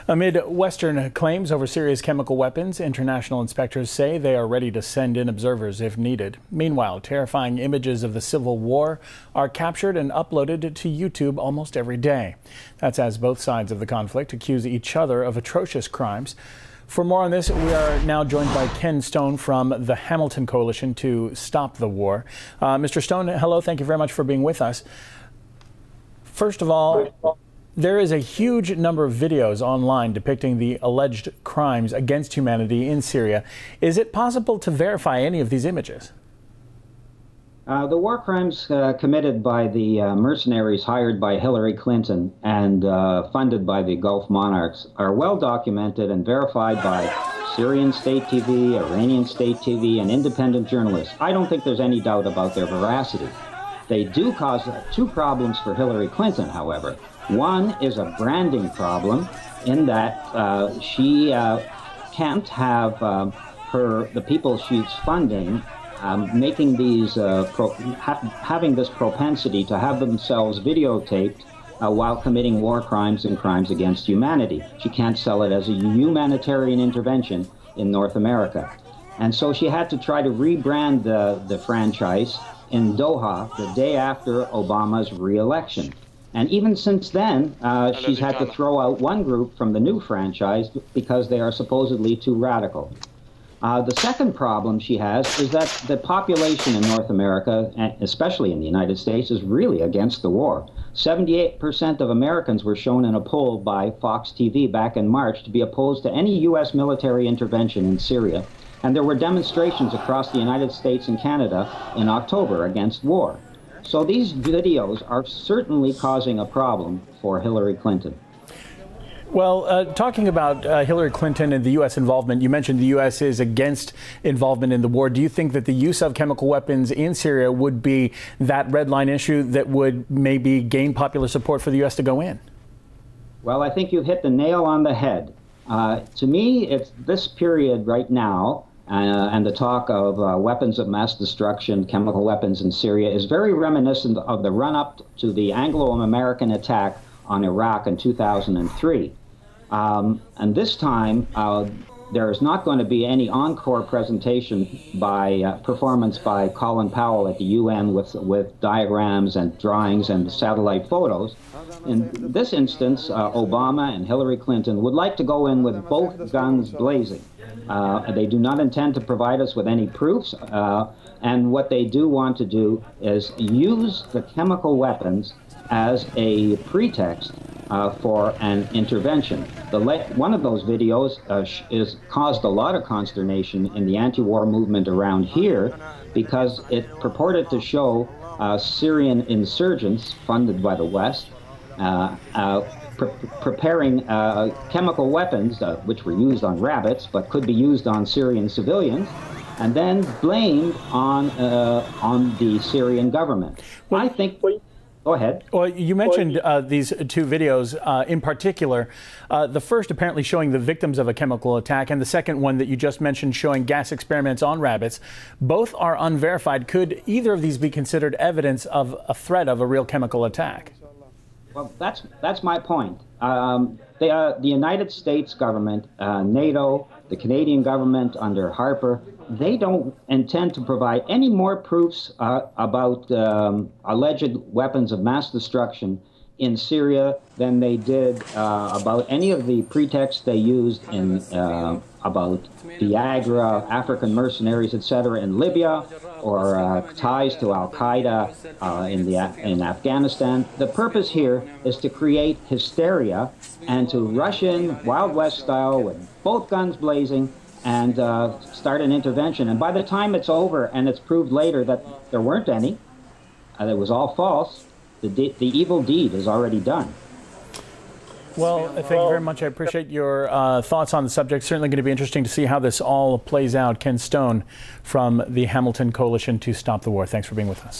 Amid Western claims over Syria's chemical weapons, international inspectors say they are ready to send in observers if needed. Meanwhile, terrifying images of the civil war are captured and uploaded to YouTube almost every day. That's as both sides of the conflict accuse each other of atrocious crimes. For more on this, we are now joined by Ken Stone from the Hamilton Coalition to Stop the War. Mr. Stone, hello. Thank you very much for being with us. First of all, there is a huge number of videos online depicting the alleged crimes against humanity in Syria. Is it possible to verify any of these images? The war crimes committed by the mercenaries hired by Hillary Clinton and funded by the Gulf monarchs are well documented and verified by Syrian state TV, Iranian state TV, and independent journalists. I don't think there's any doubt about their veracity. They do cause two problems for Hillary Clinton, however. One is a branding problem in that she can't have the people she's funding making these having this propensity to have themselves videotaped while committing war crimes and crimes against humanity. She can't sell it as a humanitarian intervention in North America. And so she had to try to rebrand the franchise in Doha the day after Obama's re-election. And even since then, she's had to throw out one group from the new franchise because they are supposedly too radical. The second problem she has is that the population in North America, especially in the United States, is really against the war. 78% of Americans were shown in a poll by Fox TV back in March to be opposed to any U.S. military intervention in Syria. And there were demonstrations across the United States and Canada in October against war. So these videos are certainly causing a problem for Hillary Clinton. Well, talking about Hillary Clinton and the U.S. involvement, you mentioned the U.S. is against involvement in the war. Do you think that the use of chemical weapons in Syria would be that red line issue that would maybe gain popular support for the U.S. to go in? Well, I think you hit the nail on the head. To me, it's this period right now, and the talk of weapons of mass destruction, chemical weapons in Syria, is very reminiscent of the run-up to the Anglo-American attack on Iraq in 2003. And this time, there is not going to be any encore presentation performance by Colin Powell at the UN with diagrams and drawings and satellite photos. In this instance, Obama and Hillary Clinton would like to go in with both guns blazing. They do not intend to provide us with any proofs, and what they do want to do is use the chemical weapons as a pretext for an intervention. One of those videos caused a lot of consternation in the anti-war movement around here because it purported to show Syrian insurgents funded by the West preparing chemical weapons which were used on rabbits but could be used on Syrian civilians, and then blamed on the Syrian government. Well, I think. Go ahead. Well, you mentioned these two videos in particular. The first apparently showing the victims of a chemical attack, and the second one that you just mentioned showing gas experiments on rabbits. Both are unverified. Could either of these be considered evidence of a threat of a real chemical attack? Well, that's my point. The United States government, NATO, the Canadian government under Harper, they don't intend to provide any more proofs about alleged weapons of mass destruction in Syria than they did about any of the pretexts they used in about Viagra, African mercenaries, etc. in Libya, or ties to Al-Qaeda in Afghanistan. The purpose here is to create hysteria and to rush in Wild West style with both guns blazing and start an intervention. And by the time it's over and it's proved later that there weren't any, it was all false, the evil deed is already done. Well, thank you very much. I appreciate your thoughts on the subject. Certainly going to be interesting to see how this all plays out. Ken Stone from the Hamilton Coalition to Stop the War. Thanks for being with us.